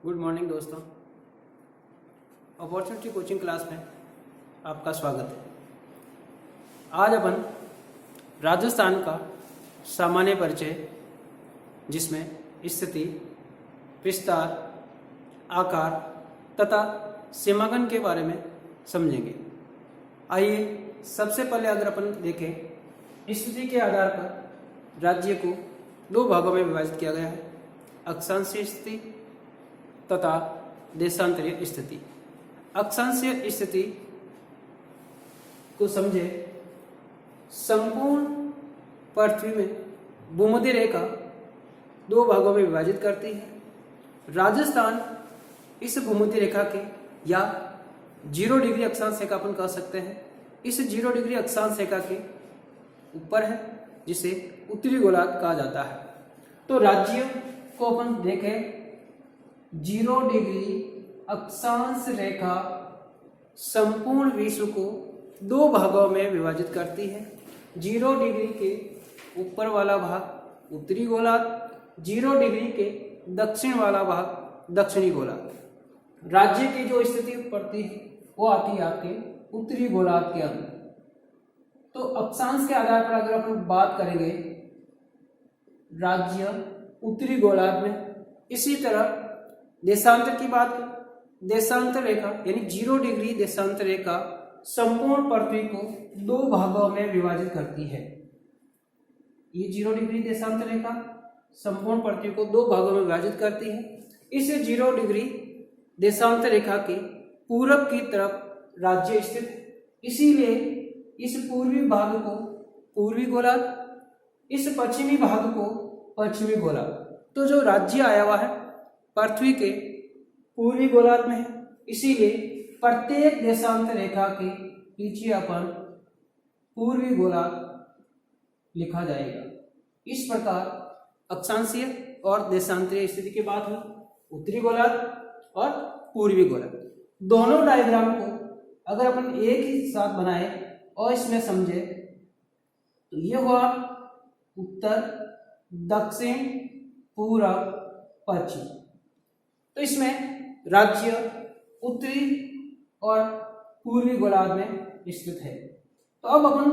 Good morning दोस्तों। Opportunity coaching class में आपका स्वागत है। आज अपन राजस्थान का सामान्य परिचय, जिसमें स्थिति, विस्तार, आकार तथा सीमांकन के बारे में समझेंगे। आइए सबसे पहले अगर अपन देखें, स्थिति के आधार पर राज्य को दो भागों में विभाजित किया गया है, अक्षांशीय स्थिति तथा देशांतरीय स्थिति। अक्षांशीय स्थिति को समझे, संपूर्ण पृथ्वी में भूमध्य रेखा दो भागों में विभाजित करती है। राजस्थान इस भूमध्य रेखा के या 0 डिग्री अक्षांश रेखा अपन कह सकते हैं, इस 0 डिग्री अक्षांश रेखा के ऊपर है, जिसे उत्तरी गोलार्ध कहा जाता है। तो राज्य को अपन देखें, 0 डिग्री अक्षांश रेखा संपूर्ण विश्व को दो भागों में विभाजित करती है। 0 डिग्री के ऊपर वाला भाग उत्तरी गोलार्ध, 0 डिग्री के दक्षिण वाला भाग दक्षिणी गोलार्ध। राज्य की जो स्थिति पड़ती है वो आती है आपके उत्तरी गोलार्ध के अंदर। तो अक्षांश के आधार पर अगर अपन बात करेंगे, राज्य उत्तरी गोलार्ध में। इसी तरह देशांतर की बात करें, देशांतर रेखा यानी 0 डिग्री देशांतर रेखा संपूर्ण पृथ्वी को दो भागों में विभाजित करती है। ये 0 डिग्री देशांतर रेखा संपूर्ण पृथ्वी को दो भागों में विभाजित करती है। इस 0 डिग्री देशांतर रेखा के पूरब की तरफ राज्य स्थित, इसीलिए इस पूर्वी भाग को पूर्वी गोलार्ध, इस पश्चिमी भाग को पश्चिमी गोलार्ध। तो जो राज्य आया हुआ है पृथ्वी के पूर्वी गोलार्ध में है, इसीलिए प्रत्येक देशांतर रेखा के पीछे अपन पूर्वी गोलार्ध लिखा जाएगा। इस प्रकार अक्षांशीय और देशांतरीय स्थिति की बात हुई, उत्तरी गोलार्ध और पूर्वी गोलार्ध। दोनों डायग्राम को अगर अपन एक ही साथ बनाए और इसमें समझे तो ये हुआ उत्तर, दक्षिण, पूरब, पश्चिम। तो इसमें राज्य उत्तरी और पूर्वी गोलार्ध में स्थित है। तो अब अपन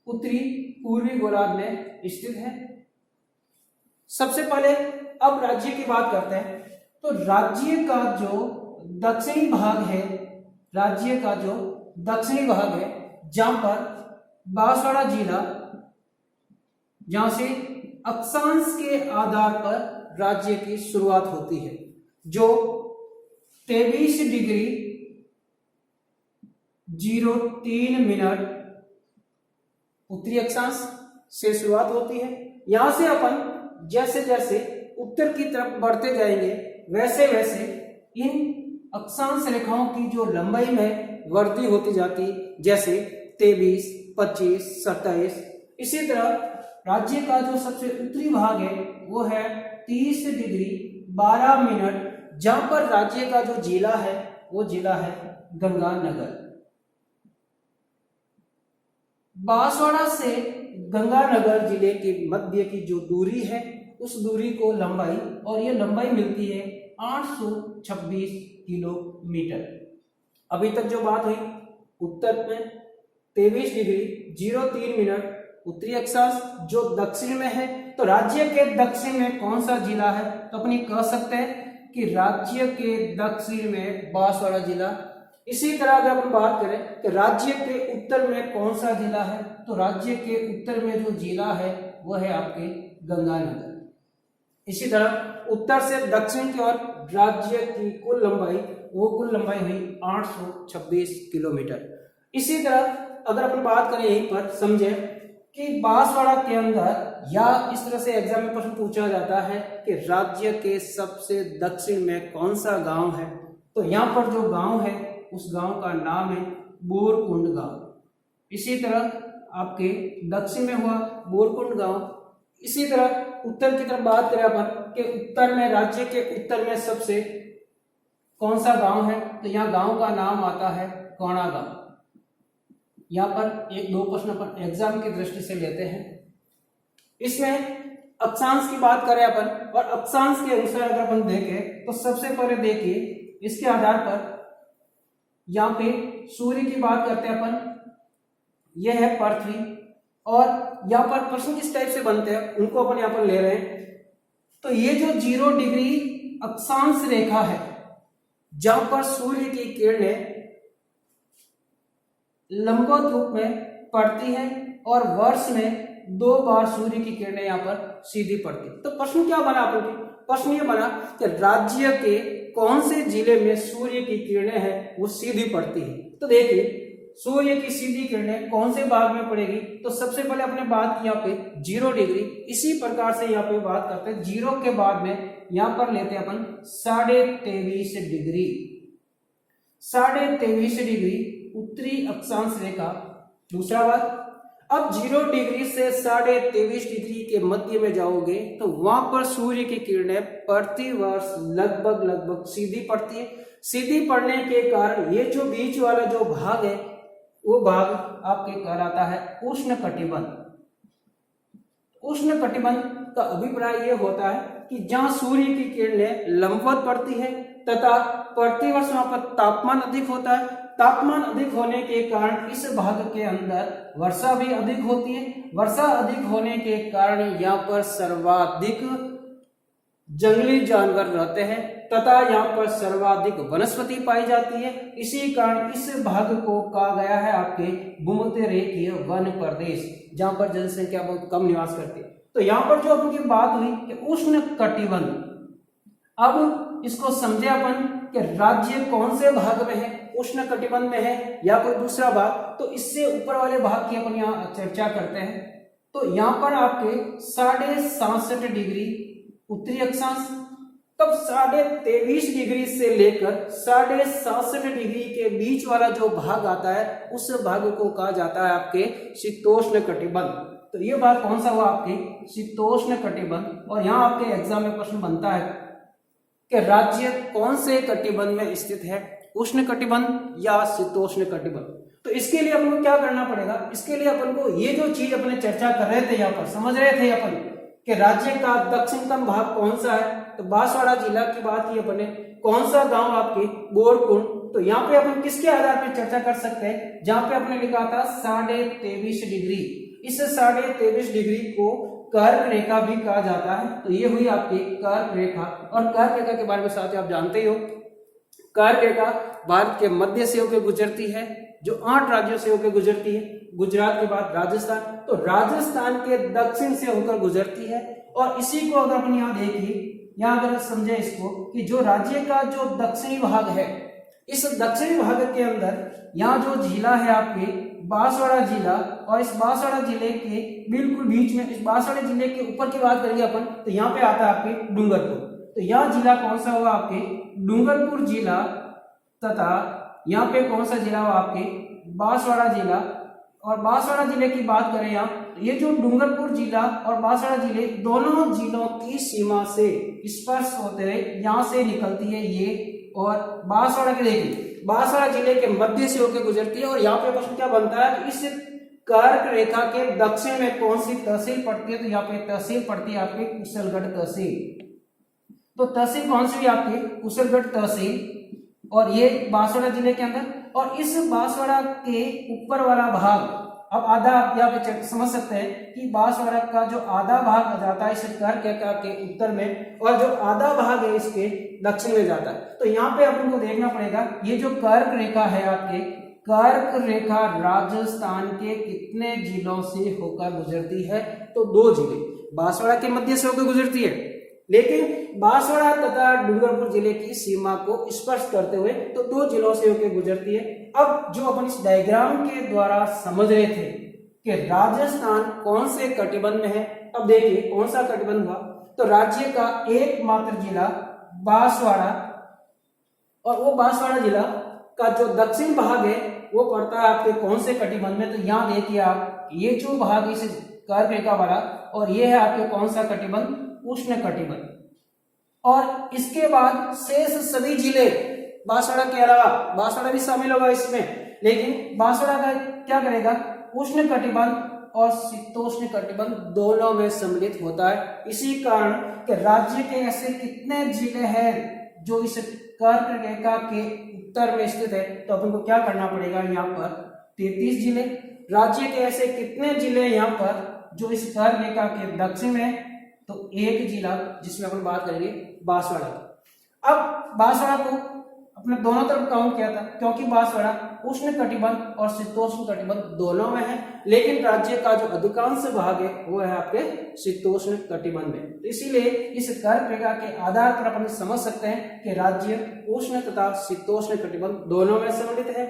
उत्तरी पूर्वी गोलार्ध में स्थित है। सबसे पहले अब राज्य की बात करते हैं। तो राज्य का जो दक्षिणी भाग है, राज्य का जो दक्षिणी भाग है, जहां पर बांसवाड़ा जिला, जहां से अक्षांश के आधार पर राज्य की शुरुआत होती है, जो 23 डिग्री 03 मिनट उत्तरी अक्षांश से शुरुआत होती है। यहां से अपन जैसे जैसे उत्तर की तरफ बढ़ते जाएंगे, वैसे वैसे इन अक्षांश रेखाओं की जो लंबाई में वृद्धि होती जाती, जैसे 23, 25, 27। इसी तरह राज्य का जो सबसे उत्तरी भाग है वो है 30 डिग्री 12 मिनट, जहां पर राज्य का जो जिला है वो जिला है गंगानगर। बांसवाड़ा से गंगानगर जिले के मध्य की जो दूरी है, उस दूरी को लंबाई, और ये लंबाई मिलती है 826 किलोमीटर। अभी तक जो बात हुई, उत्तर में 23 डिग्री 03 मिनट उत्तरी अक्षांश जो दक्षिण में है। तो राज्य के दक्षिण में कौन सा जिला है? तो अपनी कह सकते हैं कि राज्य के दक्षिण में बांसवाड़ा जिला। इसी तरह अगर अपन बात करें कि राज्य के उत्तर में कौन सा जिला है, तो राज्य के उत्तर में जो जिला है वो है आपके गंगानगर। इसी तरह उत्तर से दक्षिण की ओर राज्य की कुल लंबाई, वो कुल लंबाई हुई 826 किलोमीटर। इसी तरह अगर अपन बात करें यहीं पर समझे कि बांसवाड़ा के अंदर, या इस तरह से एग्जाम में प्रश्न पूछा जाता है कि राज्य के सबसे दक्षिण में कौन सा गांव है, तो यहाँ पर जो गांव है उस गांव का नाम है बोरकुंड गांव। इसी तरह आपके दक्षिण में हुआ बोरकुंड गांव। इसी तरह उत्तर की तरफ बात करें अपन कि उत्तर में, राज्य के उत्तर में सबसे कौन सा गांव है, तो यहाँ गांव का नाम आता है कोणा गांव। यहाँ पर एक दो प्रश्न अपन एग्जाम की दृष्टि से लेते हैं। इसमें अक्षांश की बात करें अपन और अक्षांश के अनुसार अगर अपन देखें तो सबसे पहले देखिए इसके आधार पर यहाँ पे सूर्य की बात करते हैं अपन, यह है पृथ्वी, और यहाँ पर प्रश्न किस टाइप से बनते हैं उनको अपन यहाँ पर ले रहे हैं। तो ये जो 0 डिग्री अक्षांश रेखा है जहां पर सूर्य की किरणें लंबवत रूप में पड़ती है और वर्ष में 2 बार सूर्य की किरणें यहाँ पर सीधी पड़ती है। तो प्रश्न क्या बना अपन के, प्रश्न ये बना कि राज्य के कौन से जिले में सूर्य की किरणें हैं वो सीधी पड़ती है। तो देखिए सूर्य की सीधी किरणें कौन से भाग में पड़ेगी, तो सबसे पहले अपने बात की यहाँ पे 0 डिग्री, इसी प्रकार से यहाँ पे बात करते हैं 0 के बाद में यहाँ पर लेते हैं अपन 23.5 डिग्री, 23.5 डिग्री उत्तरी अक्षांश रेखा। दूसरा बात, अब 0 डिग्री से 23.5 डिग्री के मध्य में जाओगे तो वहां पर सूर्य की किरणें प्रति वर्ष लगभग सीधी पड़ती है। सीधी पड़ने के कारण ये जो बीच वाला जो भाग है वो भाग आपके कहलाता है उष्ण कटिबंध। उष्ण कटिबंध का अभिप्राय ये होता है कि जहां सूर्य की किरणें लंबवत पड़ती है तथा प्रतिवर्ष वहां पर तापमान अधिक होता है। तापमान अधिक होने के कारण इस भाग के अंदर वर्षा भी अधिक होती है। वर्षा अधिक होने के कारण यहाँ पर सर्वाधिक जंगली जानवर रहते हैं तथा यहाँ पर सर्वाधिक वनस्पति पाई जाती है। इसी कारण इस भाग को कहा गया है आपके भूमध्य रेखीय वन प्रदेश, जहां पर जनसंख्या बहुत कम निवास करती है। तो यहाँ पर जो अपनी बात हुई कि उष्ण कटिबंध, अब इसको समझे अपन कि राज्य कौन से भाग में है, उष्ण कटिबंध में है या कोई दूसरा भाग। तो इससे ऊपर वाले भाग की अपन यहाँ चर्चा करते हैं। तो यहाँ पर आपके 67.5 डिग्री उत्तरी अक्षांश, तब 23.5 डिग्री से लेकर 67.5 डिग्री के बीच वाला जो भाग आता है उस भाग को कहा जाता है आपके शीतोष्ण कटिबंध। तो ये भाग कौन सा हुआ आपके शीतोष्ण कटिबंध। और यहाँ आपके एग्जाम में प्रश्न बनता है कि राज्य कौन से कटिबंध में स्थित है, उष्ण कटिबंध या शीतोष्ण कटिबंध। तो इसके लिए अपन को क्या करना पड़ेगा, इसके लिए अपन को ये जो चीज अपने चर्चा कर रहे थे यहाँ पर समझ रहे थे अपन कि राज्य का दक्षिणतम भाग कौन सा है। तो बांसवाड़ा जिला की बात की अपने, कौन सा गांव आपके बोरकुंड। तो यहाँ पे अपन किसके आधार पर चर्चा कर सकते हैं, जहां पे अपने लिखा था 23.5 डिग्री। इस 23.5 डिग्री को कर्क रेखा भी कहा जाता है। तो ये हुई आपकी कर्क रेखा। और कर्क रेखा के बारे में साथ आप जानते ही हो, कर्क रेखा भारत के मध्य से होकर गुजरती है, जो 8 राज्यों से होकर गुजरती है। गुजरात के बाद राजस्थान, तो राजस्थान के दक्षिण से होकर गुजरती है। और इसी को अगर अपन यहाँ देखिए, यहाँ अगर समझे इसको कि जो राज्य का जो दक्षिणी भाग है, इस दक्षिणी भाग के अंदर यहाँ जो जिला है आपके बांसवाड़ा जिला, और इस बांसवाड़ा जिले के बिल्कुल बीच में, इस बांसवाड़ा जिले के ऊपर की बात करेंगे अपन तो यहाँ पे आता है आपके डूंगरपुर। तो यहाँ जिला कौन सा होगा आपके डूंगरपुर जिला, तथा यहाँ पे कौन सा जिला हुआ आपके बांसवाड़ा जिला। और बांसवाड़ा जिले की बात करें यहाँ, ये जो डूंगरपुर जिला और बांसवाड़ा जिले दोनों जिलों की सीमा से स्पर्श होते हुए यहाँ से निकलती है ये, और बांसवाड़ा के देखिए बांसवाड़ा जिले के मध्य से होकर गुजरती है। और यहाँ पे प्रश्न क्या बनता है, इस कर्क रेखा के दक्षिण में कौन सी तहसील पड़ती है। तो यहाँ पे तहसील पड़ती है आपकी कुशलगढ़ तहसील। तो तहसील कौन सी आपकी कुशलगढ़ तहसील, और ये बांसवाड़ा जिले के अंदर। और इस बांसवाड़ा के ऊपर वाला भाग, अब आधा आप यहाँ पे समझ सकते हैं कि बांसवाड़ा का जो आधा भाग आ जाता है इस कर्क रेखा के उत्तर में, और जो आधा भाग है इसके दक्षिण में जाता है। तो यहाँ पे अपन को देखना पड़ेगा, ये जो कर्क रेखा है आपके, कर्क रेखा राजस्थान के कितने जिलों से होकर गुजरती है। तो 2 जिले, बांसवाड़ा के मध्य से होकर गुजरती है, लेकिन बांसवाड़ा तथा डूंगरपुर जिले की सीमा को स्पर्श करते हुए तो 2 जिलों से होकर गुजरती है। अब जो अपन इस डायग्राम के द्वारा समझ रहे थे कि राजस्थान कौन से कटिबंध में है, अब देखिए कौन सा कटिबंध हुआ। तो राज्य का एकमात्र जिला बांसवाड़ा, और वो बांसवाड़ा जिला का जो दक्षिण भाग है वो पड़ता है आपके कौन से कटिबंध में। तो यहाँ देखिए आप, ये जो भाग इस कर्क रेखा वाला, और ये है आपके कौन सा कटिबंध, उष्ण कटिबंध। और इसके बाद शेष सभी जिले बांसवाड़ा के अलावा, बांसवाड़ा भी शामिल होगा इसमें, लेकिन बांसवाड़ा का क्या करेगा, उष्ण कटिबंध और शीतोष्ण कटिबंध दोनों में सम्मिलित होता है। इसी कारण कि राज्य के ऐसे कितने जिले हैं जो इस कर्क रेखा के उत्तर में स्थित है, तो अपन को क्या करना पड़ेगा, यहाँ पर 33 जिले। राज्य के ऐसे कितने जिले यहाँ पर जो इस कर्क रेखा के दक्षिण में है, तो एक जिला जिसमें अपन बात करेंगे बांसवाड़ा। अब बांसवाड़ा को अपने दोनों तरफ काउंट किया था क्योंकि बांसवाड़ा उष्ण कटिबंध और शीतोष्ण कटिबंध दोनों में है, लेकिन राज्य का जो अधिकांश भाग है वो है आपके शीतोष्ण कटिबंध में। तो इसीलिए इस कर्क रेखा के आधार पर अपन समझ सकते हैं कि राज्य उष्ण तथा शीतोष्ण कटिबंध दोनों में सम्मिलित है।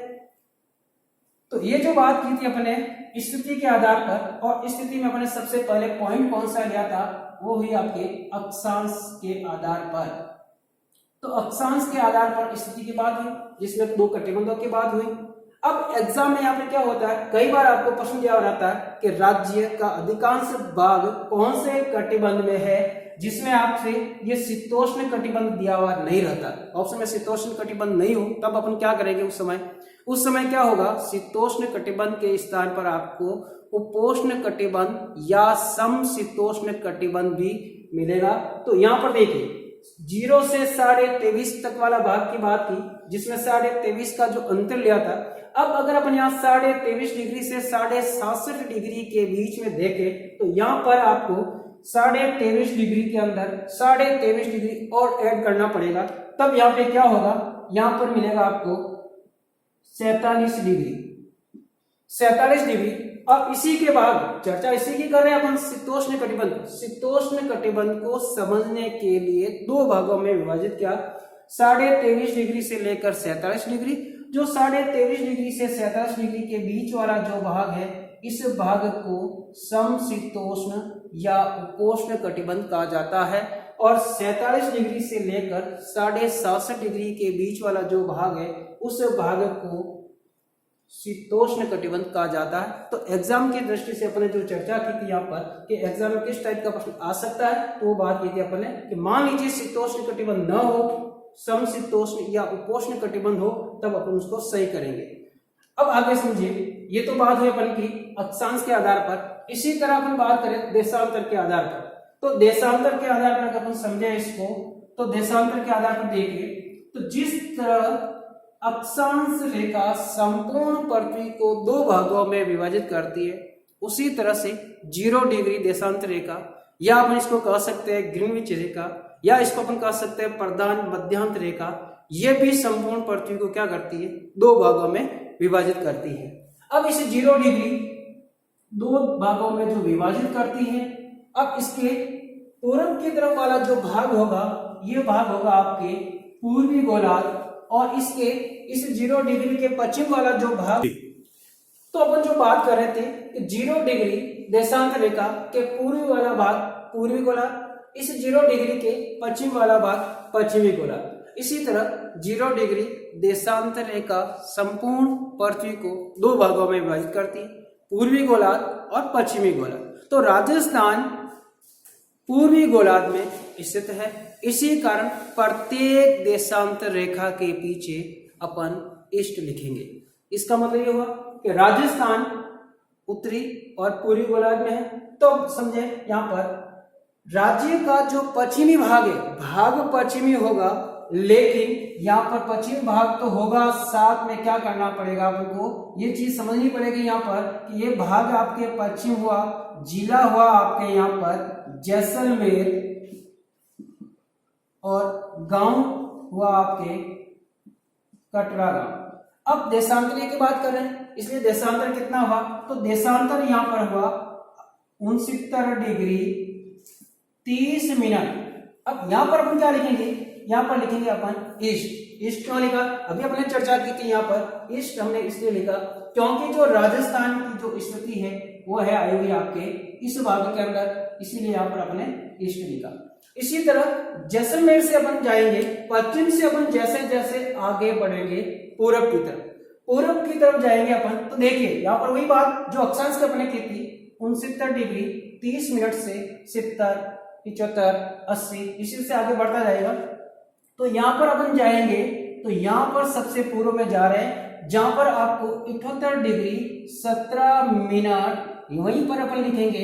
तो ये जो बात की थी अपने स्थिति के आधार पर, और स्थिति में अपने सबसे पहले पॉइंट कौन सा लिया था, वो हुई आपके अक्षांश के आधार पर। तो अक्षांश के आधार पर स्थिति की बात हुई जिसमें दो कटिबंधों की बात हुई। अब एग्जाम में यहाँ पे क्या होता है, कई बार आपको प्रश्न दिया रहता है कि राज्य का अधिकांश भाग कौन से कटिबंध में है, जिसमें आपसे ये शीतोष्ण कटिबंध दिया हुआ नहीं रहता। ऑप्शन में शीतोष्ण कटिबंध नहीं हो तब अपन क्या करेंगे, उस समय क्या होगा, शीतोष्ण कटिबंध के स्थान पर आपको उपोष्ण कटिबंध या समशीतोष्ण कटिबंध भी मिलेगा। तो यहाँ पर देखिए 0 से 23.5 तक वाला भाग की बात की, जिसमें 23.5 का जो अंतर लिया था। अब अगर अपन यहाँ 23.5 डिग्री से 67.5 डिग्री के बीच में देखें, तो यहाँ पर आपको 23.5 डिग्री के अंदर 23.5 डिग्री और ऐड करना पड़ेगा। तब यहाँ पे क्या होगा, यहाँ पर मिलेगा आपको 47 डिग्री, 47 डिग्री। अब इसी के बाद चर्चा इसी की कर रहे हैं अपन, शीतोष्ण कटिबंध। शीतोष्ण कटिबंध को समझने के लिए दो भागों में विभाजित किया, 23.5 डिग्री से लेकर 47 डिग्री। जो 23.5 डिग्री से 47 डिग्री के बीच वाला जो भाग है, इस भाग को समशीतोष्ण या उपोष्ण कटिबंध कहा जाता है, और 47 डिग्री से लेकर 67.5 डिग्री के बीच वाला जो भाग है, उस भाग को शीतोष्ण कटिबंध कहा जाता है। तो एग्जाम की दृष्टि से अपने जो चर्चा की थी यहाँ पर कि एग्जाम में किस टाइप का प्रश्न आ सकता है, तो वो बात की थी अपने कि मान लीजिए शीतोष्ण कटिबंध न हो, समशीतोष्ण या उपोष्ण कटिबंध हो, तब अपन उसको सही करेंगे। अब आगे समझिए, ये तो बात हुई अपन की अक्षांश के आधार पर। इसी तरह अपन बात करें देशांतर के आधार पर। तो देशांतर के आधार पर अपन समझे इसको, तो देशांतर के आधार पर देखिए, तो जिस तरह अक्षांश रेखा संपूर्ण पृथ्वी को दो भागों में विभाजित करती है, उसी तरह से 0 डिग्री देशांतर रेखा, या अपन इसको कह सकते हैं ग्रीनविच रेखा, या इसको अपन कह सकते हैं प्रधान मध्यांतर रेखा, ये भी संपूर्ण पृथ्वी को क्या करती है, दो भागों में विभाजित करती है। अब इस 0 डिग्री दो भागों में जो विभाजित करती है, अब इसके पूर्व की तरफ वाला जो भाग होगा, ये भाग होगा आपके पूर्वी गोलार्ध, और इसके इस 0 डिग्री के पश्चिम वाला जो भाग, तो अपन जो बात कर रहे थे कि 0 डिग्री देशांतर रेखा के पूर्वी वाला भाग पूर्वी गोलार्ध, इस 0 डिग्री के पश्चिम वाला भाग पश्चिमी गोलार्ध। इसी तरह 0 डिग्री देशांतर रेखा संपूर्ण पृथ्वी को दो भागों में विभाजित करती है, पूर्वी गोलार्ध और पश्चिमी गोलार्ध। तो राजस्थान पूर्वी गोलार्ध में स्थित है। इसी कारण प्रत्येक देशांतर रेखा के पीछे अपन ईस्ट लिखेंगे। इसका मतलब ये हुआ कि राजस्थान उत्तरी और पूर्वी गोलार्ध में है। तो समझे, यहाँ पर राज्य का जो पश्चिमी भाग है, भाग पश्चिमी होगा, लेकिन यहाँ पर पश्चिमी भाग तो होगा, साथ में क्या करना पड़ेगा आपको, ये चीज समझनी पड़ेगी यहाँ पर कि ये भाग आपके पश्चिम हुआ, जिला हुआ आपके यहाँ पर जैसलमेर, और गांव हुआ आपके कटरा गांव। अब देशांतर की बात कर रहे हैं, इसलिए देशांतर कितना हुआ, तो देशांतर यहाँ पर हुआ 69 डिग्री 30 मिनट। अब यहाँ पर अपन क्या लिखेंगे, यहाँ पर लिखेंगे अपन ईस्ट। ईस्ट क्यों लिखा, अभी अपने चर्चा की थी, यहाँ पर ईस्ट हमने इसलिए लिखा क्योंकि जो राजस्थान की जो स्थिति है वो है आई हुई आपके इस भाग के अंदर, इसीलिए यहाँ पर अपने ईस्ट लिखा। इसी तरह जैसलमेर से अपन जाएंगे पश्चिम से, अपन जैसे जैसे आगे बढ़ेंगे पूरब की तरफ जाएंगे अपन, तो देखिए यहाँ पर वही बात जो अक्षांश की अपने की थी, 69 डिग्री 30 मिनट से 70, 75, 80 इसी से आगे बढ़ता जाएगा। तो यहाँ पर अपन जाएंगे, तो यहाँ पर सबसे पूर्व में जा रहे हैं, जहां पर आपको 78 डिग्री 17 मिनट वहीं पर अपन लिखेंगे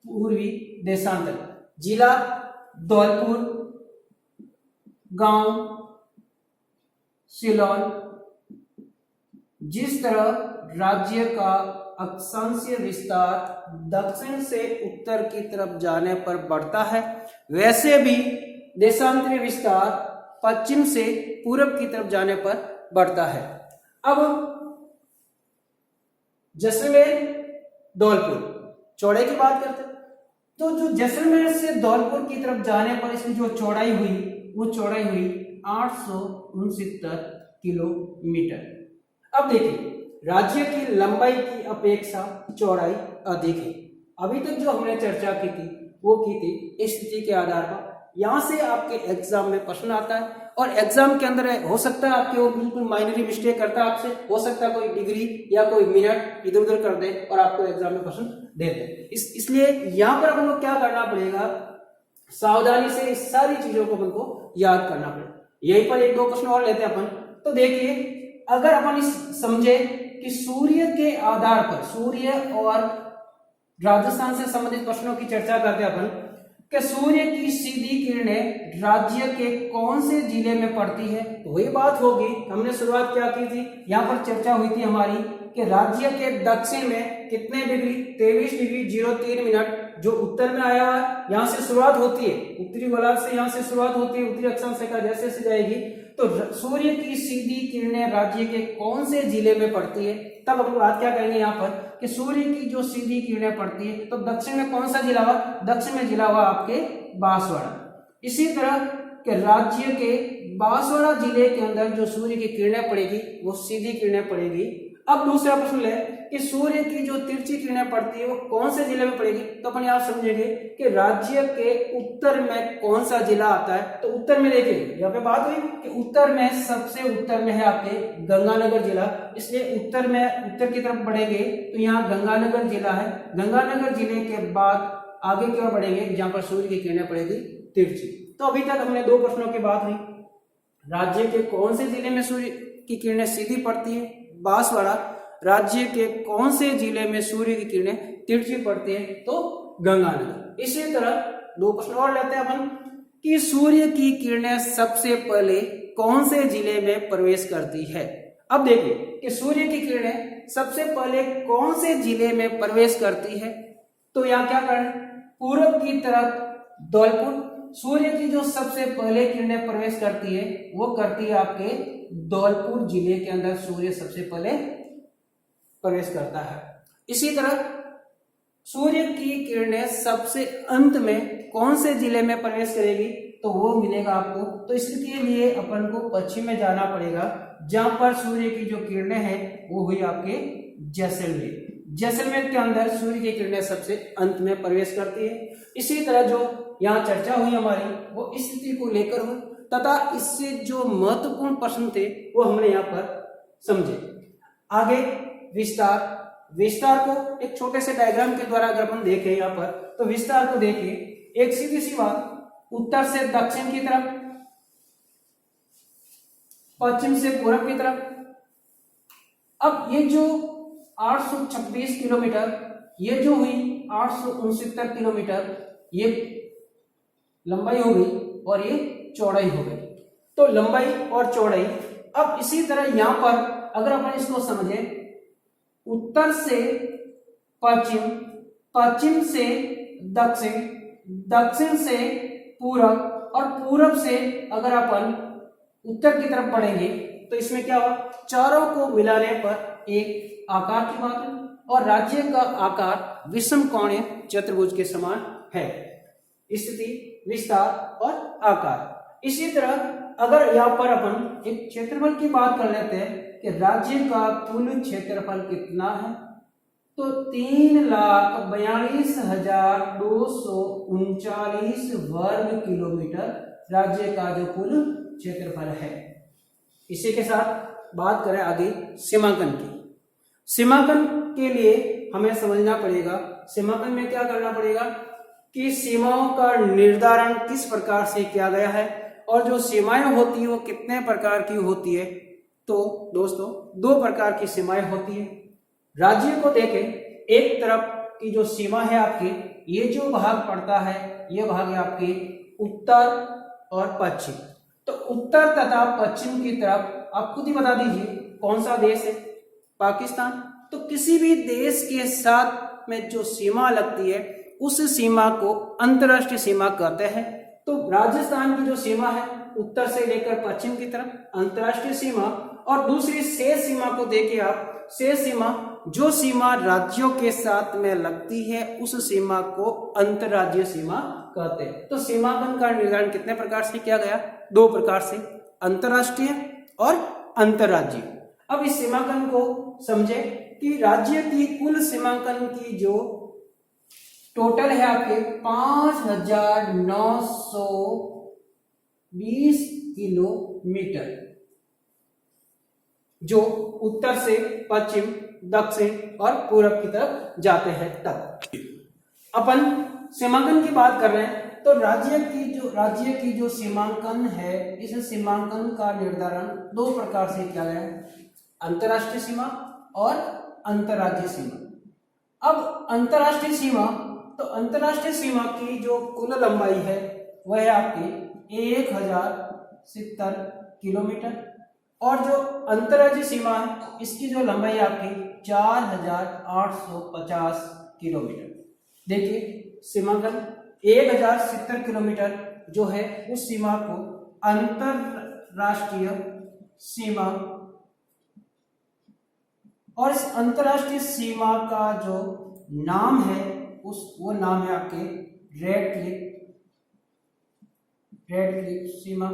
पूर्वी देशांतर, जिला धौलपुर, गांव सिलोन। जिस तरह राज्य का अक्षांशीय विस्तार दक्षिण से उत्तर की तरफ जाने पर बढ़ता है, वैसे भी देशांतरीय विस्तार पश्चिम से पूरब की तरफ जाने पर बढ़ता है। अब जैसलमेर धौलपुर चौड़ाई की बात करते हैं, तो जो जैसलमेर से धौलपुर की तरफ जाने पर इसकी जो चौड़ाई हुई वो चौड़ाई हुई 869 किलोमीटर। अब देखिए राज्य की लंबाई की अपेक्षा चौड़ाई अधिक है। अभी तक जो हमने चर्चा की थी वो की थी स्थिति के आधार पर। यहां से आपके एग्जाम में प्रश्न आता है और एग्जाम के अंदर हो सकता है आपके वो बिल्कुल माइनरी मिस्टेक करता है, आपसे हो सकता है कोई डिग्री या कोई मिनट इधर उधर कर दे और आपको एग्जाम में प्रश्न दे दे। इसलिए यहाँ पर अपन को क्या करना पड़ेगा, सावधानी से इस सारी चीजों को अपन को याद करना पड़ेगा। यहीं पर एक दो प्रश्न और लेते हैं अपन। तो देखिए अगर अपन इस समझे कि सूर्य के आधार पर, सूर्य और राजस्थान से संबंधित प्रश्नों की चर्चा करते हैं अपन कि सूर्य की सीधी किरणें राज्य के कौन से जिले में पड़ती है, तो वही बात होगी। हमने शुरुआत क्या की थी, यहाँ पर चर्चा हुई थी हमारी कि राज्य के दक्षिण में कितने डिग्री, 23 डिग्री 03 मिनट जो उत्तर में आया है, यहाँ से शुरुआत होती है, उत्तरी गोलार्ध से यहाँ से शुरुआत होती है, उत्तरी अक्षांश रेखा जैसे जैसे जाएगी तो सूर्य की सीधी किरणें राज्य के कौन से जिले में पड़ती है। तब हम बात क्या करेंगे यहाँ पर कि सूर्य की जो सीधी किरणें पड़ती है तो दक्षिण में कौन सा जिला हुआ, दक्षिण में जिला हुआ आपके बांसवाड़ा। इसी तरह के राज्य के बांसवाड़ा जिले के अंदर जो सूर्य की किरणें पड़ेगी वो सीधी किरणें पड़ेगी। अब दूसरा प्रश्न ले कि सूर्य की जो तिरछी किरणें पड़ती है वो कौन से जिले में पड़ेगी, तो अपन यहाँ समझेंगे कि राज्य के उत्तर में कौन सा जिला आता है। तो उत्तर में देखिए यहाँ पे बात हुई कि उत्तर में सबसे उत्तर में है आपके गंगानगर जिला, इसलिए उत्तर में उत्तर की तरफ बढ़ेंगे तो यहाँ गंगानगर जिला है। गंगानगर जिले के बाद आगे की ओर बढ़ेंगे जहां पर सूर्य की किरणें पड़ेगी तिरछी। तो अभी तक हमने दो प्रश्नों की बात हुई, राज्य के कौन से जिले में सूर्य की किरणें सीधी पड़ती है बांसवाड़ा, राज्य के कौन से जिले में सूर्य की किरणें तिरछी पड़ती है तो गंगानगर। इसी तरह दो प्रश्न और लेते हैं अपन कि सूर्य की किरणें सबसे पहले कौन से जिले में प्रवेश करती है। अब देखिए कि सूर्य की किरणें सबसे पहले कौन से जिले में प्रवेश करती है, तो यहाँ क्या करना, पूरब की तरफ धौलपुर, सूर्य की जो सबसे पहले किरणें प्रवेश करती है वो करती है आपके धौलपुर जिले के अंदर, सूर्य सबसे पहले प्रवेश करता है। इसी तरह सूर्य की किरणें सबसे अंत में कौन से जिले में प्रवेश करेगी, तो वो मिलेगा आपको। तो इसके लिए अपन को पश्चिम में जाना पड़ेगा जहां पर सूर्य की जो किरणें हैं वो हुई आपके जैसलमेर। जैसलमेर के अंदर सूर्य की किरणें सबसे अंत में प्रवेश करती है। इसी तरह जो यहाँ चर्चा हुई हमारी वो इस स्थिति को लेकर हुई तथा इससे जो महत्वपूर्ण प्रश्न थे वो हमने यहाँ पर समझे। आगे विस्तार को एक छोटे से डायग्राम के द्वारा अगर अपन देखें यहाँ पर, तो विस्तार को देखिए, एक सीधी सी बात, उत्तर से दक्षिण की तरफ, पश्चिम से पूरब की तरफ। अब ये जो 826 किलोमीटर, ये जो हुई 869 किलोमीटर, ये लंबाई हो गई और ये चौड़ाई हो गई। तो लंबाई और चौड़ाई। अब इसी तरह यहां पर अगर अपन इसको समझे, उत्तर से पश्चिम, पश्चिम से दक्षिण, दक्षिण से पूरब और पूरब से अगर अपन उत्तर की तरफ बढ़ेंगे तो इसमें क्या हुआ, चारों को मिलाने पर एक आकार की बात है और राज्य का आकार विषम कोणीय चतुर्भुज के समान है। स्थिति, विस्तार और आकार। इसी तरह अगर यहाँ पर अपन एक क्षेत्रफल की बात कर लेते हैं कि राज्य का कुल क्षेत्रफल कितना है, तो 3,42,239 वर्ग किलोमीटर राज्य का जो कुल क्षेत्रफल है। इसी के साथ बात करें आगे सीमांकन की। सीमांकन के लिए हमें समझना पड़ेगा, सीमांकन में क्या करना पड़ेगा कि सीमाओं का निर्धारण किस प्रकार से किया गया है और जो सीमाएं होती है वो कितने प्रकार की होती है। तो दोस्तों दो प्रकार की सीमाएं होती है। राज्य को देखें, एक तरफ की जो सीमा है आपके, ये जो भाग पड़ता है ये भाग है आपके उत्तर और पश्चिम। तो उत्तर तथा पश्चिम की तरफ आप खुद ही बता दीजिए कौन सा देश है, पाकिस्तान। तो किसी भी देश के साथ में जो सीमा लगती है उस सीमा को अंतर्राष्ट्रीय सीमा कहते हैं। तो राजस्थान की जो सीमा है उत्तर से लेकर पश्चिम की तरफ अंतर्राष्ट्रीय सीमा, और दूसरी शेष सीमा को देखिए आप, शेष सीमा जो सीमा राज्यों के साथ में लगती है उस सीमा को अंतर्राज्यीय सीमा कहते हैं। तो सीमांकन का निर्धारण कितने प्रकार से किया गया, 2 प्रकार से, अंतर्राष्ट्रीय और अंतर्राज्यीय। अब इस सीमांकन को समझे कि राज्य की कुल सीमांकन की जो टोटल है आपके 5,920 किलोमीटर, जो उत्तर से पश्चिम, दक्षिण और पूरब की तरफ जाते हैं। तब अपन सीमांकन की बात कर रहे हैं तो राज्य की जो सीमांकन है, इस सीमांकन का निर्धारण 2 प्रकार से किया गया है, अंतर्राष्ट्रीय सीमा और अंतर्राज्यीय सीमा। अब अंतर्राष्ट्रीय सीमा, तो अंतर्राष्ट्रीय सीमा की जो कुल लंबाई है वह है आपकी 1070 किलोमीटर, और जो अंतर्राज्यीय सीमा है इसकी जो लंबाई है आपकी 4850 किलोमीटर। देखिए सीमांकन 1070 किलोमीटर जो है उस सीमा को अंतरराष्ट्रीय सीमा, और इस अंतरराष्ट्रीय सीमा का जो नाम है वो नाम है आपके रेड क्लिफ सीमा,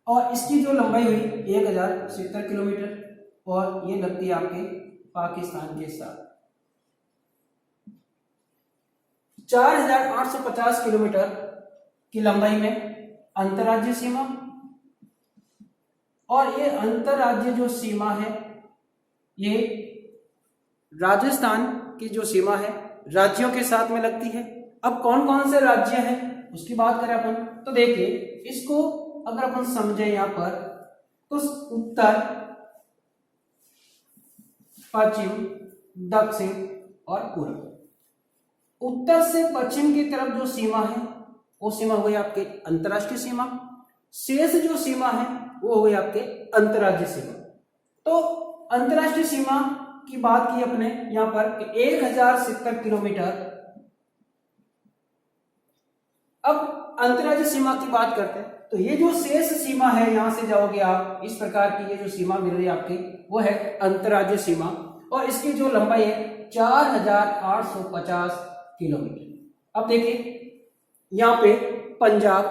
और इसकी जो लंबाई हुई 1070 किलोमीटर, और ये लगती है आपके पाकिस्तान के साथ। 4850 किलोमीटर की लंबाई में अंतर्राज्यीय सीमा, और ये अंतर्राज्यीय जो सीमा है ये राजस्थान की जो सीमा है राज्यों के साथ में लगती है। अब कौन कौन से राज्य हैं उसकी बात करें अपन, तो देखिए इसको अगर अपन समझे यहां पर, तो उत्तर, पश्चिम, दक्षिण और पूर्व। उत्तर से पश्चिम की तरफ जो सीमा है वो सीमा हुई आपके अंतर्राष्ट्रीय सीमा, शेष जो सीमा है वो हुई आपके अंतर्राज्यीय सीमा। तो अंतर्राष्ट्रीय सीमा की बात की अपने यहां पर 1070 किलोमीटर। अब अंतर्राज्यीय सीमा की बात करते हैं तो ये जो शेष सीमा है, यहां से जाओगे आप, इस प्रकार की ये जो सीमा मिल रही है आपकी वो है अंतर्राज्यीय सीमा, और इसकी जो लंबाई है 4850 किलोमीटर। अब देखिए यहां पे पंजाब,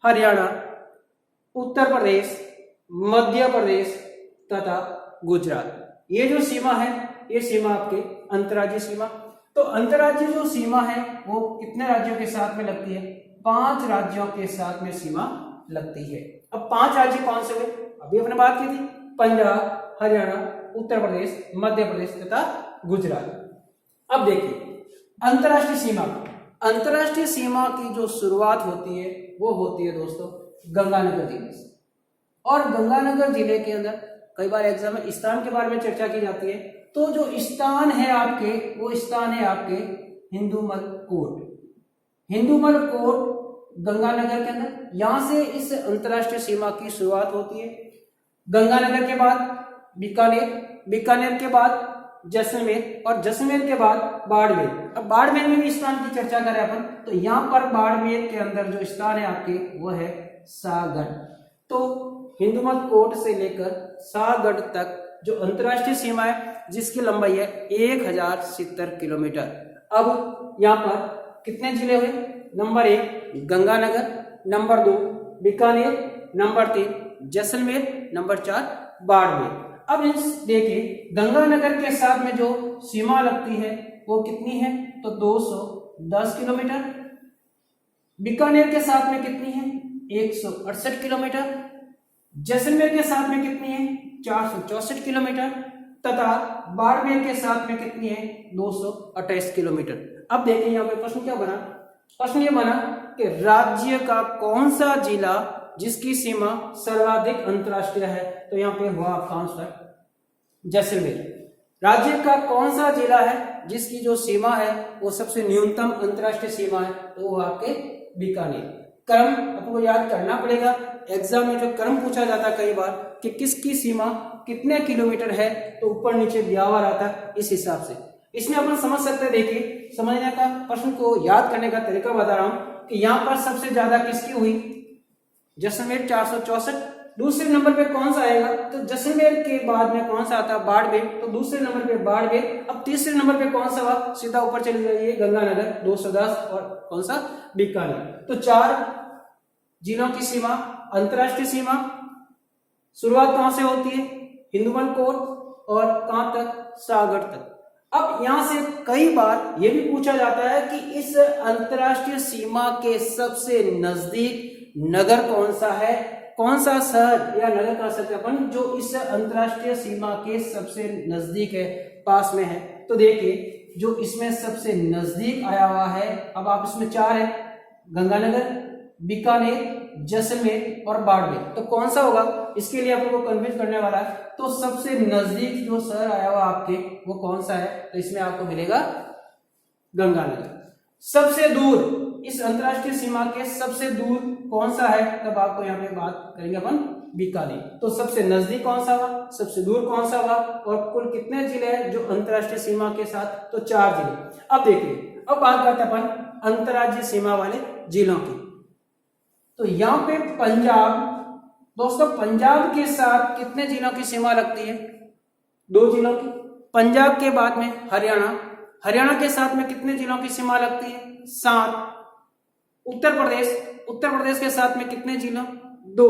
हरियाणा, उत्तर प्रदेश, मध्य प्रदेश तथा गुजरात, ये जो सीमा है ये सीमा आपके अंतर्राज्यीय सीमा। तो अंतर्राज्यीय जो सीमा है वो कितने राज्यों के साथ में लगती है, 5 राज्यों के साथ में सीमा लगती है। अब 5 राज्य कौन से हुए, अभी अपने बात की थी, पंजाब, हरियाणा, उत्तर प्रदेश, मध्य प्रदेश तथा गुजरात। अब देखिए अंतर्राष्ट्रीय सीमा, अंतर्राष्ट्रीय सीमा की जो शुरुआत होती है वो होती है दोस्तों गंगानगर जिले से, और गंगानगर जिले के अंदर कई बार एग्जाम में स्थान के बारे में चर्चा की जाती है। तो जो स्थान है आपके, वो स्थान है आपके हिंदूमल कोट। हिंदूमल कोट गंगानगर के अंदर, यहां से इस अंतर्राष्ट्रीय सीमा की शुरुआत होती है। गंगानगर के बाद बीकानेर, बीकानेर के बाद जैसलमेर, और जैसलमेर के बाद बाड़मेर। अब बाड़मेर में भी स्थान की चर्चा करें अपन, तो यहाँ पर बाड़मेर के अंदर जो स्थान है आपके वो है सागढ़। तो हिंदूमल कोट से लेकर सागढ़ तक जो अंतर्राष्ट्रीय सीमा है जिसकी लंबाई है 1070 किलोमीटर। अब यहाँ पर कितने जिले हुए, number 1 Ganganagar, number 2 Bikaner, number 3 Jaisalmer, number 4 Barmer. अब इस देखिए गंगानगर के साथ में जो सीमा लगती है वो कितनी है, तो 210 किलोमीटर। बीकानेर के साथ में कितनी है, 168 किलोमीटर। जैसलमेर के साथ में कितनी है, 464 किलोमीटर, तथा बाड़मेर के साथ में कितनी है, 228 किलोमीटर। अब देखिए यहाँ पे प्रश्न क्या बना, प्रश्न ये बना कि राज्य का कौन सा जिला जिसकी सीमा सर्वाधिक अंतरराष्ट्रीय है, तो यहाँ पे हुआ आपका आंसर जैसलमेर। राज्य का कौन सा जिला है जिसकी जो सीमा है वो सबसे न्यूनतम अंतरराष्ट्रीय सीमा है, तो वो आपके बीकानेर। क्रम आपको याद करना पड़ेगा, एग्जाम में जो क्रम पूछा जाता है कई बार कि किसकी सीमा कितने किलोमीटर है, तो ऊपर नीचे दिया हुआ रहता है इस हिसाब से। इसमें अपन समझ सकते हैं, देखिए समझने का, प्रश्न को याद करने का तरीका बता रहा हूं कि यहाँ पर सबसे ज्यादा किसकी हुई, जैसलमेर 464। दूसरे नंबर पे कौन सा आएगा, तो जैसलमेर के बाद में कौन सा आता है, बाड़मेर, तो दूसरे नंबर पे बाड़मेर। अब तीसरे नंबर पे कौन सा हुआ, सीधा ऊपर चली जाइए हिंदुमानगढ़ 210, और कौन सा, बीकानेर। तो 4 जिलों की सीमा, अंतरराष्ट्रीय सीमा शुरुआत कहां से होती है, हिंदुमल कोट, और कहां तक, सागर तक। अब यहां से कई बार यह भी पूछा जाता है कि इस अंतरराष्ट्रीय सीमा के सबसे नजदीक नगर कौन सा है, कौन सा शहर या नगर कह सकते हैं अपन जो इस अंतरराष्ट्रीय सीमा के सबसे नजदीक है, पास में है। तो देखिए जो इसमें सबसे नजदीक आया हुआ है, अब आप इसमें 4 है, गंगानगर, बीकानेर, जैसलमेर और बाड़मेर। तो कौन सा होगा, इसके लिए आपको कन्फ्यूज करने वाला है। तो सबसे नजदीक जो शहर आया हुआ आपके वो कौन सा है, तो इसमें आपको मिलेगा गंगानगर। सबसे दूर, इस अंतरराष्ट्रीय सीमा के सबसे दूर कौन सा है, तब आपको यहाँ पे बात करेंगे अपन बीकानेर। तो सबसे नजदीक कौन सा हुआ, सबसे दूर कौन सा हुआ, और कुल कितने जिले हैं जो अंतरराष्ट्रीय सीमा के साथ, तो 4 जिले। अब देखिए, अब बात करते हैं अपन अंतरराज्यीय सीमा वाले जिलों की। तो यहाँ पे पंजाब, दोस्तों पंजाब के साथ कितने जिलों की सीमा लगती है, 2 जिलों की। पंजाब के बाद में हरियाणा, हरियाणा के साथ में कितने जिलों की सीमा लगती है, 7। उत्तर प्रदेश, उत्तर प्रदेश के साथ में कितने जिलों, 2।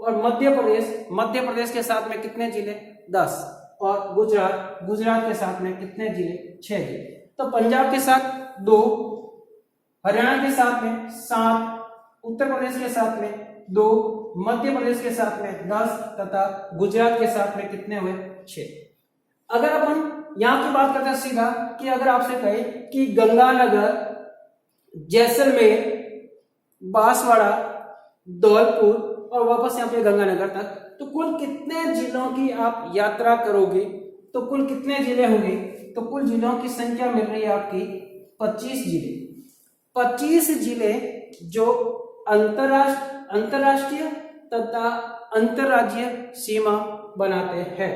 और मध्य प्रदेश, मध्य प्रदेश के साथ में कितने जिले, 10। और गुजरात, गुजरात के साथ में कितने जिले, 6 जिले। तो पंजाब के साथ 2, हरियाणा के साथ में 7, उत्तर प्रदेश के साथ में 2, मध्य प्रदेश के साथ में 10 तथा गुजरात के साथ में कितने हुए, 6। अगर अपन यहां की बात करते हैं सीधा कि अगर आपसे कहे कि गंगानगर, जैसलमेर, बांसवाड़ा, धौलपुर और वापस यहाँ पे गंगानगर तक, तो कुल कितने जिलों की आप यात्रा करोगे, तो कुल कितने जिले होंगे, तो कुल जिलों की संख्या मिल रही है आपकी 25 जिले। 25 जिले जो अंतरराष्ट्रीय तथा अंतरराज्यीय सीमा बनाते हैं।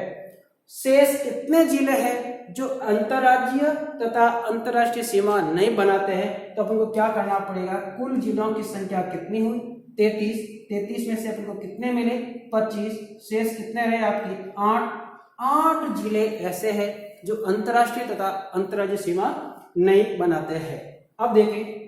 शेष कितने जिले हैं जो अंतरराज्यीय तथा अंतरराष्ट्रीय सीमा नहीं बनाते हैं, तो अपन को क्या करना पड़ेगा, कुल जिलों की संख्या कितनी हुई, 33। 33 में से अपन को कितने मिले, 25। शेष कितने रहे आपकी, 8 जिले ऐसे हैं जो अंतरराष्ट्रीय तथा अंतरराज्यीय सीमा नहीं बनाते हैं। अब देखें,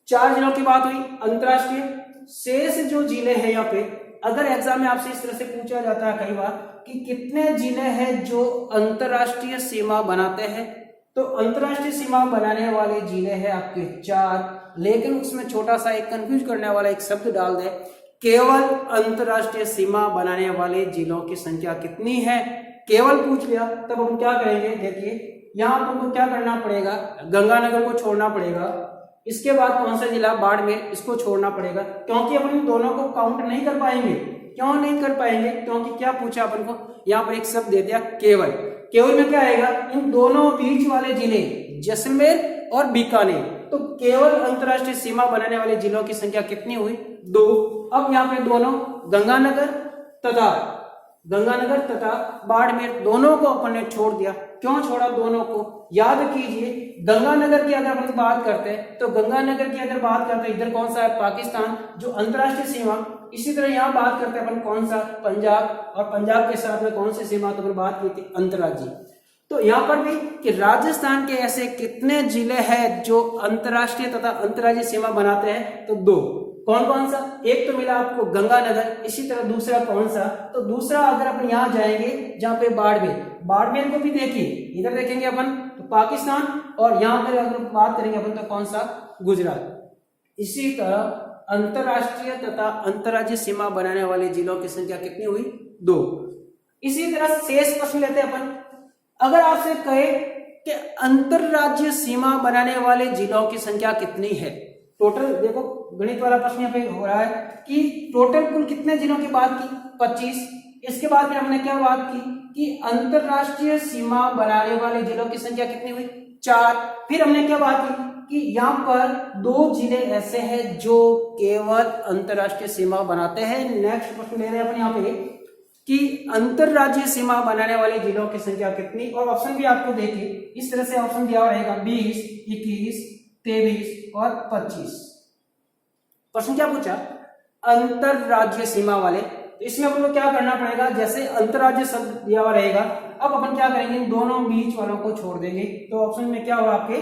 4 जिलों की बात हुई अंतरराष्ट्रीय, शेष जो जिले हैं यहाँ पे, अगर एग्जाम में आपसे इस तरह से पूछा जाता है कई बार कि कितने जिले हैं जो अंतरराष्ट्रीय सीमा बनाते हैं, तो अंतरराष्ट्रीय सीमा बनाने वाले जिले हैं आपके 4, लेकिन उसमें छोटा सा एक कंफ्यूज करने वाला एक शब्द डाल दे, केवल अंतरराष्ट्रीय सीमा बनाने वाले जिलों की संख्या कितनी है, केवल पूछ लिया, तब हम क्या करेंगे, देखिए यहाँ पर हमको क्या करना पड़ेगा, गंगानगर को छोड़ना पड़ेगा, इसके बाद कौन सा जिला, बाड़मेर, इसको छोड़ना पड़ेगा, क्योंकि अपन इन दोनों को काउंट नहीं कर पाएंगे। क्यों नहीं कर पाएंगे, क्योंकि क्या पूछा अपन को, यहाँ पर एक शब्द दे दिया केवल। केवल में क्या आएगा, इन दोनों बीच वाले जिले जैसलमेर और बीकानेर। तो केवल अंतरराष्ट्रीय सीमा बनाने वाले जिलों की संख्या कितनी हुई, 2। अब यहाँ पे दोनों गंगानगर तथा बाड़मेर दोनों को अपन ने छोड़ दिया। क्यों छोड़ा दोनों को, याद कीजिए, गंगानगर की अगर अपन बात करते हैं तो गंगानगर की अगर बात करते हैं, इधर कौन सा है, पाकिस्तान जो अंतरराष्ट्रीय सीमा। इसी तरह यहाँ बात करते हैं अपन कौन सा, पंजाब, और पंजाब के साथ में कौन सी सीमा, तो बात की थी अंतरराज्यीय। तो यहाँ पर भी कि राजस्थान के ऐसे कितने जिले हैं जो अंतरराष्ट्रीय तथा अंतरराज्यीय सीमा बनाते हैं, तो 2। कौन कौन सा, एक तो मिला आपको गंगानगर, इसी तरह दूसरा कौन सा, तो दूसरा अगर अपन यहाँ जाएंगे जहाँ पे बाड़मेर को भी देखिए, इधर देखेंगे अपन तो पाकिस्तान, और यहाँ पर अगर बात करेंगे अपन तो कौन सा, गुजरात। इसी तरह अंतरराष्ट्रीय तथा अंतरराज्यीय सीमा बनाने वाले जिलों की संख्या कितनी हुई, 2। इसी तरह शेष प्रश्न लेते हैं अपन, अगर आपसे कहे कि अंतरराज्यीय सीमा बनाने वाले जिलों की संख्या कितनी है, टोटल देखो गणित वाला प्रश्न यहाँ पे हो रहा है कि टोटल कुल कितने जिलों की बात की, 25। इसके बाद में हमने क्या बात की कि अंतरराष्ट्रीय सीमा बनाने वाले जिलों की संख्या कितनी हुई? 4। फिर हमने क्या बात की कि यहाँ पर 2 जिले ऐसे हैं जो केवल अंतरराष्ट्रीय सीमा बनाते हैं। नेक्स्ट प्रश्न ले रहे हैं अपन यहाँ पे कि अंतरराज्यीय सीमा बनाने वाले जिलों की संख्या कितनी, और ऑप्शन भी आपको देखिए इस तरह से ऑप्शन दिया रहेगा 20, 21, 23 और 25। प्रश्न क्या पूछा? अंतरराज्यीय सीमा वाले। तो इसमें अपन को क्या करना पड़ेगा, जैसे अंतरराज्य शब्द दिया हुआ रहेगा, अब अपन क्या करेंगे, इन दोनों बीच वालों को छोड़ देंगे। तो ऑप्शन में क्या होगा आपके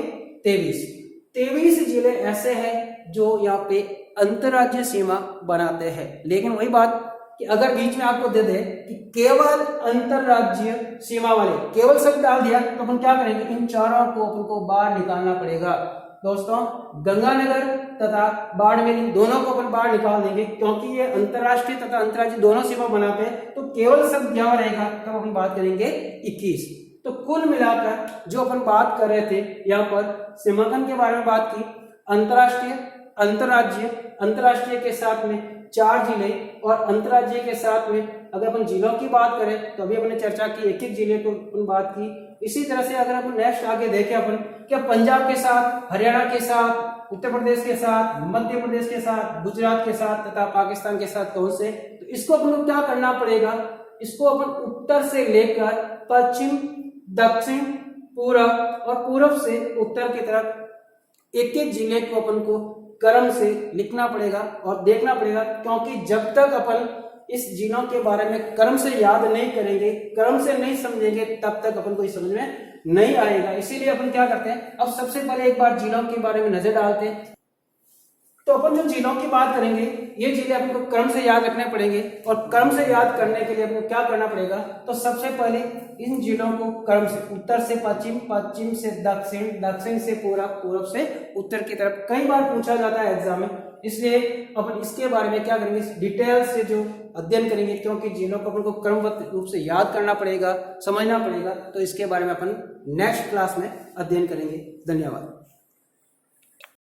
23 जिले ऐसे हैं जो यहाँ पे अंतरराज्यीय सीमा बनाते हैं। लेकिन वही बात कि अगर बीच में आपको दे दे कि केवल अंतरराज्यीय सीमा वाले, केवल शब्द डाल दिया, तो अपन क्या करेंगे, इन चारों को अपन को बाहर निकालना पड़ेगा। दोस्तों गंगानगर तथा बाड़मेर दोनों को अपन बाहर निकाल देंगे, क्योंकि ये अंतरराष्ट्रीय तथा अंतरराज्यीय दोनों सीमा बनाते हैं। तो केवल शब्द यहाँ रहेगा, तब अपन बात करेंगे 21। तो कुल मिलाकर जो अपन बात कर रहे थे यहाँ पर सीमांकन के बारे में बात की, अंतरराष्ट्रीय, अंतरराज्यीय, अंतरराष्ट्रीय के साथ में 4 जिले और अंतरराज्यीय के साथ में अगर अपन जिलों की बात करें तो अभी अपने चर्चा की 1-1 जिले को अपन बात की। इसी तरह से अगर अपन नेक्स्ट आगे देखें अपन, क्या पंजाब के साथ, हरियाणा के साथ, उत्तर प्रदेश के साथ, मध्य प्रदेश के साथ, गुजरात के साथ तथा पाकिस्तान के साथ कौन से, तो इसको अपन को क्या करना पड़ेगा, इसको अपन उत्तर से लेकर पश्चिम, दक्षिण, पूरब और पूरब से उत्तर की तरफ 1-1 जिले को अपन को क्रम से लिखना पड़ेगा और देखना पड़ेगा, क्योंकि जब तक अपन इस जिलों के बारे में क्रम से याद नहीं करेंगे, क्रम से नहीं समझेंगे, तब तक अपन को समझ में नहीं आएगा। इसीलिए अपन क्या करते हैं, अब सबसे पहले एक बार जिलों के बारे में नजर डालते हैं। तो अपन जो जिलों की बात करेंगे, ये जिले अपन को क्रम से याद रखने पड़ेंगे, और क्रम से याद करने के लिए अपन को क्या करना पड़ेगा, तो सबसे पहले इन जिलों को क्रम से उत्तर से पश्चिम, पश्चिम से दक्षिण, दक्षिण से पूरब, पूरब से उत्तर की तरफ कई बार पूछा जाता है एग्जाम में। इसलिए अपन इसके बारे में क्या करेंगे, डिटेल से जो अध्ययन करेंगे, क्योंकि जिलों को अपन को क्रमबद्ध रूप से याद करना पड़ेगा, समझना पड़ेगा। तो इसके बारे में अपन नेक्स्ट क्लास में अध्ययन करेंगे। धन्यवाद।